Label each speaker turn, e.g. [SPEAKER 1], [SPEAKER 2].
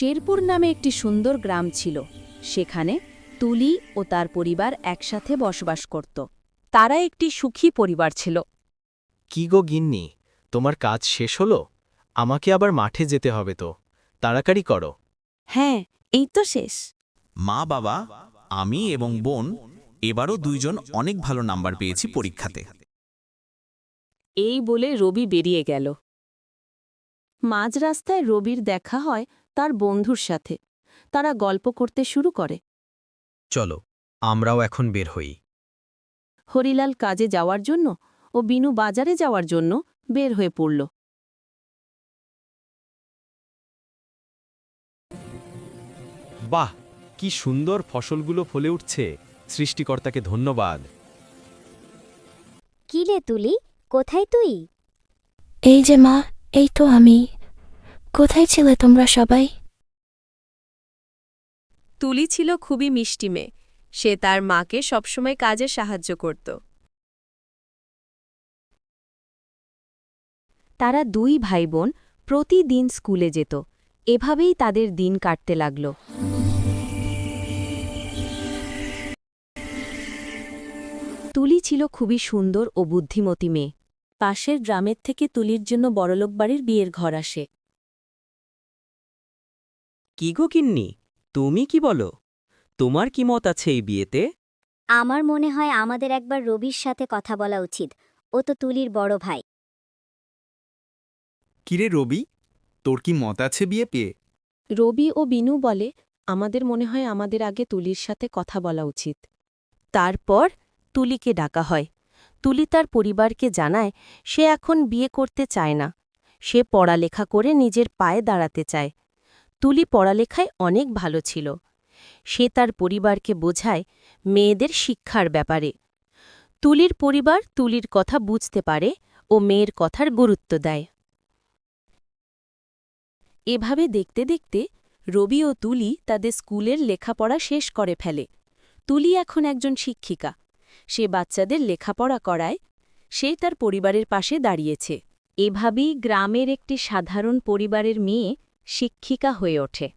[SPEAKER 1] শেরপুর নামে একটি সুন্দর গ্রাম ছিল। সেখানে তুলি ও তার পরিবার একসাথে বসবাস করত। তারা একটি সুখী পরিবার ছিল।
[SPEAKER 2] কি গো গিন্নি, তোমার কাজ শেষ হলো? আমাকে আবার মাঠে যেতে হবে তো, তাড়াতাড়ি করো।
[SPEAKER 1] হ্যাঁ, এই তো শেষ।
[SPEAKER 3] মা বাবা, আমি এবং বোন এবারও দুইজন অনেক ভালো নাম্বার পেয়েছি পরীক্ষাতে।
[SPEAKER 1] এই বলে রবি বেরিয়ে গেল। মাঝ রাস্তায় রবির দেখা হয় তার বন্ধুর সাথে। তারা গল্প করতে শুরু করে।
[SPEAKER 2] চলো, আমরাও এখন বের হই।
[SPEAKER 1] হরিলাল কাজে যাওয়ার জন্য ও বিনু বাজারে যাওয়ার জন্য বের হয়ে পড়ল।
[SPEAKER 4] বাহ, কি সুন্দর ফসলগুলো ফলে উঠছে! সৃষ্টিকর্তাকে ধন্যবাদ।
[SPEAKER 5] কি রে তুলি, কোথায় তুই?
[SPEAKER 6] এই যে মা, এই তো আমি। কোথায় ছিলে তোমরা সবাই?
[SPEAKER 7] তুলি ছিল খুবই মিষ্টি মেয়ে। সে তার মাকে সবসময় কাজে সাহায্য করত।
[SPEAKER 1] তারা দুই ভাইবোন প্রতিদিন স্কুলে যেত। এভাবেই তাদের দিন কাটতে লাগল। তুলি ছিল খুবই সুন্দর ও বুদ্ধিমতী মেয়ে। পাশের গ্রামের থেকে তুলির জন্য বড়লোক বাড়ির বিয়ের ঘর আসে।
[SPEAKER 8] কি গো গিন্নি, তুমি কি বলো? তোমার কি মত আছে এই বিয়েতে?
[SPEAKER 5] আমার মনে হয় আমাদের একবার রবির সাথে কথা বলা উচিত। ও তো তুলির বড় ভাই।
[SPEAKER 3] কিরে রবি, তোর কি মত আছে বিয়ে পেয়ে?
[SPEAKER 1] রবি ও বিনু বলে, আমাদের মনে হয় আমাদের আগে তুলির সাথে কথা বলা উচিত। তারপর তুলিকে ডাকা হয়। তুলি তার পরিবারকে জানায় সে এখন বিয়ে করতে চায় না। সে পড়ালেখা করে নিজের পায়ে দাঁড়াতে চায়। তুলি পড়ালেখায় অনেক ভালো ছিল। সে তার পরিবারকে বোঝায় মেয়েদের শিক্ষার ব্যাপারে। তুলির পরিবার তুলির কথা বুঝতে পারে ও মেয়ের কথার গুরুত্ব দেয়। এভাবে দেখতে দেখতে রবি ও তুলি তাদের স্কুলের লেখাপড়া শেষ করে ফেলে। তুলি এখন একজন শিক্ষিকা। সে বাচ্চাদের লেখাপড়া করায়। সে তার পরিবারের পাশে দাঁড়িয়েছে। এভাবেই গ্রামের একটি সাধারণ পরিবারের মেয়ে শিক্ষিকা হয়ে ওঠে।